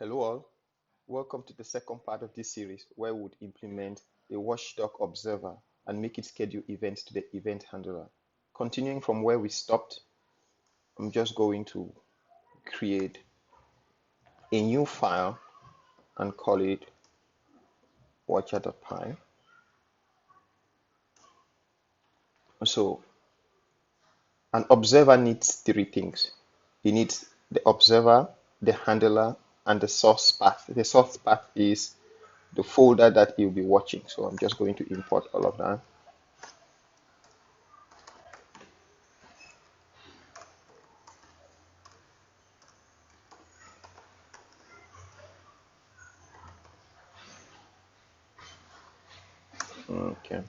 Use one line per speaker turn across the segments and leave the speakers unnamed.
Hello all, welcome to the second part of this series where we would implement a watchdog observer and make it schedule events to the event handler. Continuing from where we stopped, I'm just going to create a new file and call it watcher.py. So an observer needs three things. It needs the observer, the handler, and the source path. The source path is the folder that you'll be watching. So I'm just going to import all of that. Okay.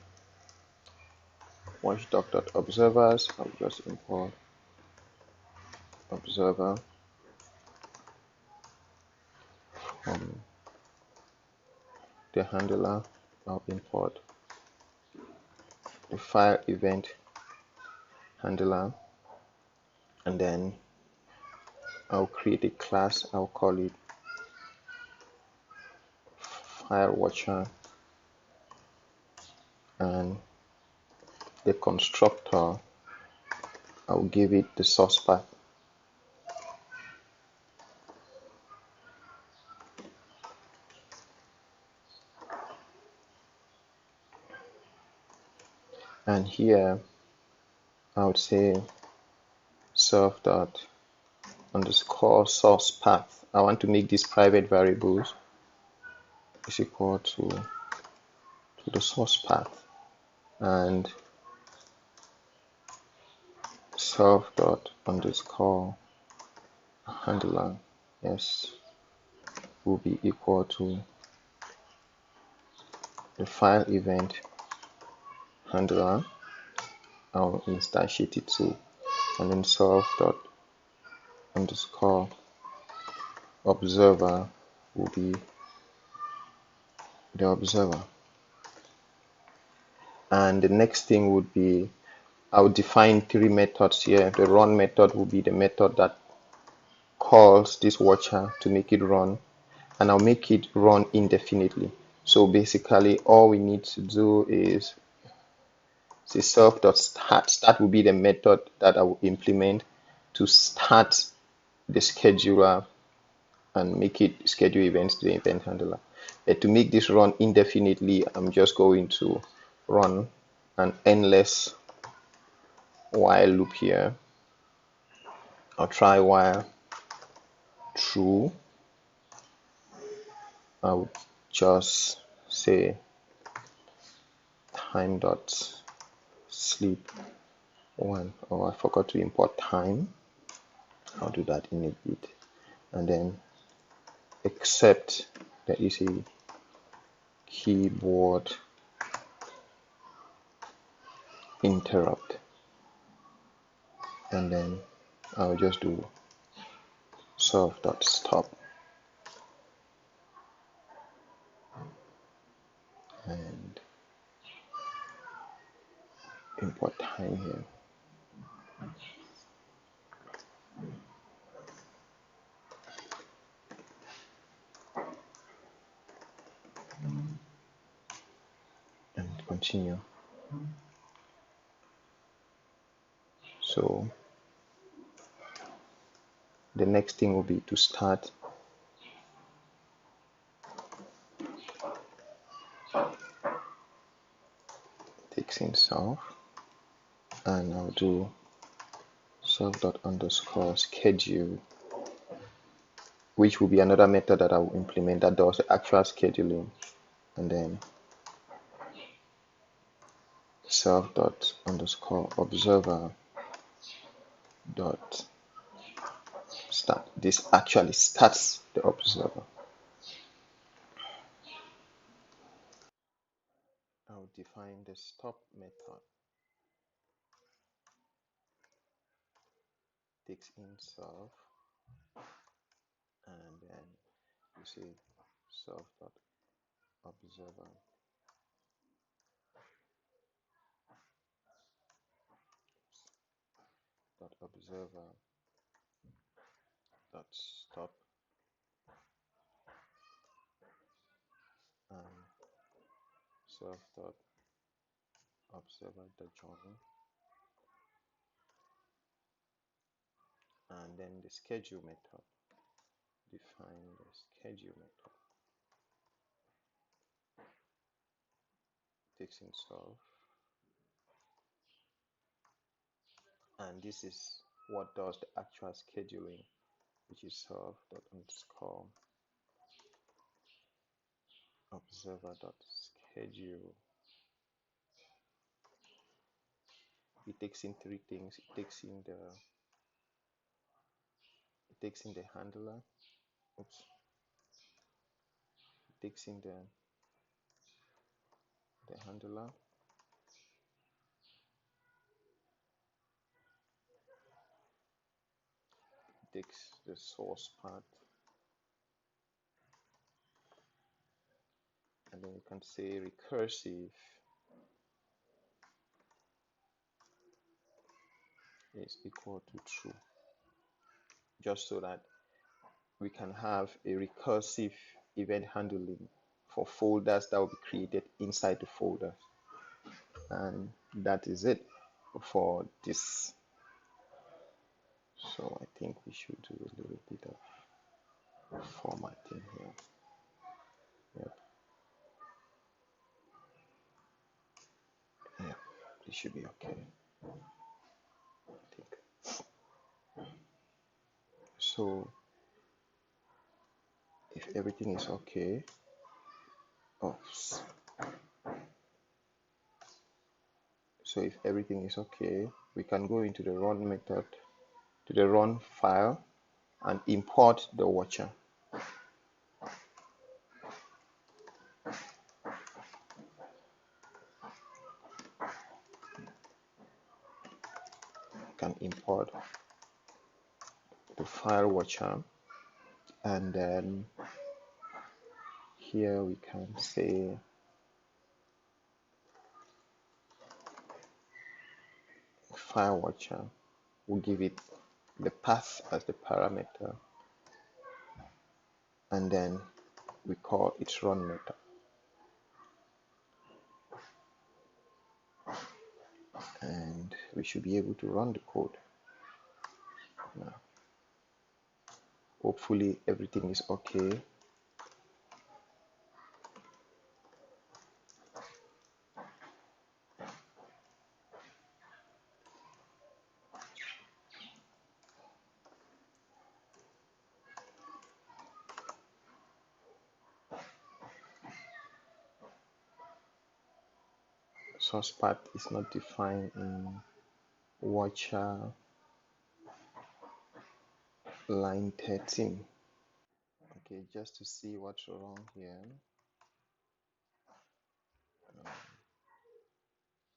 Watchdog.observers. I'll just import observer from the handler. I'll import the file event handler, and then I'll create a class. I'll call it file watcher, and the constructor, I'll give it the source path. And here I would say self dot underscore source path. I want to make these private variables is equal to the source path, and self dot underscore handler s will be equal to the file event handler. I'll instantiate it too, and then self dot underscore observer will be the observer. And the next thing would be I'll define three methods here. The run method will be the method that calls this watcher to make it run, and I'll make it run indefinitely. So basically all we need to do is say self.start. Start will be the method that I will implement to start the scheduler and make it schedule events to the event handler. But to make this run indefinitely, I'm just going to run an endless while loop here. I'll try while true. I'll just say time dot sleep one. Oh, I forgot to import time. I'll do that in a bit. And then except there is a keyboard interrupt, and then I'll just do self.stop and import time here. And continue. So the next thing will be to start takes in self, and I'll do self.underscore schedule, which will be another method that I will implement that does the actual scheduling, and then self.underscore observer dot start. This actually starts the observer. I'll define the stop method. Takes in self, and then you say self dot observer dot observer dot stop, observe.observer.join, and then the schedule method. Define the schedule method. Takes in solve, and this is what does the actual scheduling, which is solve.underscore observer.schedule. It takes in three things. It takes in the handler. Oops. It takes in the handler. It takes the source part, and then you can say recursive is equal to true, just so that we can have a recursive event handling for folders that will be created inside the folder. And that is it for this. So I think we should do a little bit of formatting here. Yep. Yeah, it should be okay, I think. So if everything is okay, so if everything is okay, we can go into the run method, to the run file, and import the watcher. Can import the file watcher, and then here we can say file watcher. We'll give it the path as the parameter, and then we call its run method, and we should be able to run the code now. Hopefully everything is okay. Source path is not defined in watcher line 13. Okay, just to see what's wrong here.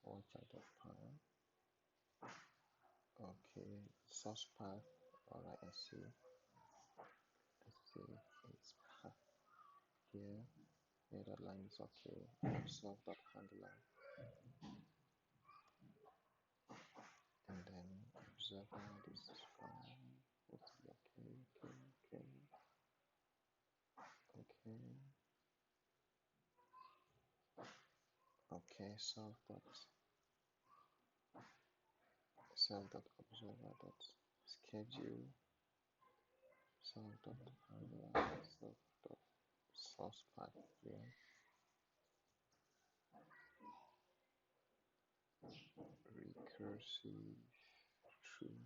Watcher.py. Okay, source path. Alright, I see. It's path here. Yeah, that line is okay. Observe.handler. And then observer, this is fine. Let's see, okay. Okay, self.observer.schedule, self.handler, self.source path here. Recursive true.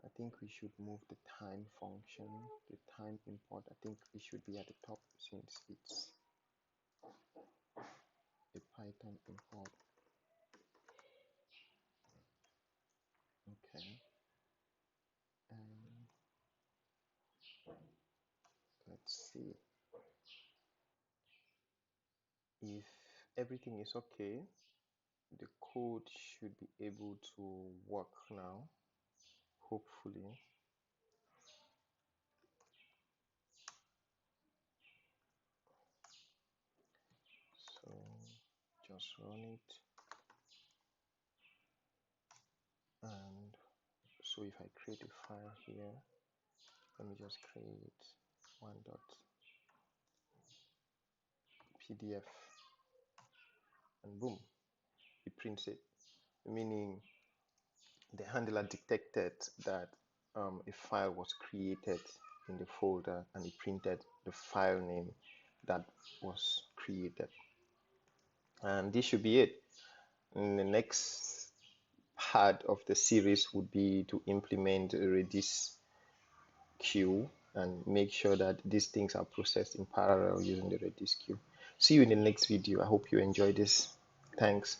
I think we should move the time function, the time import. I think it should be at the top since it's a Python import. Okay. And let's see. If everything is okay, the code should be able to work now, hopefully. So just run it, and so if I create a file here, let me just create one.pdf. and boom, it prints it, meaning the handler detected that a file was created in the folder and it printed the file name that was created. And this should be it. And the next part of the series would be to implement a Redis queue and make sure that these things are processed in parallel using the Redis queue. See you in the next video. I hope you enjoy this. Thanks.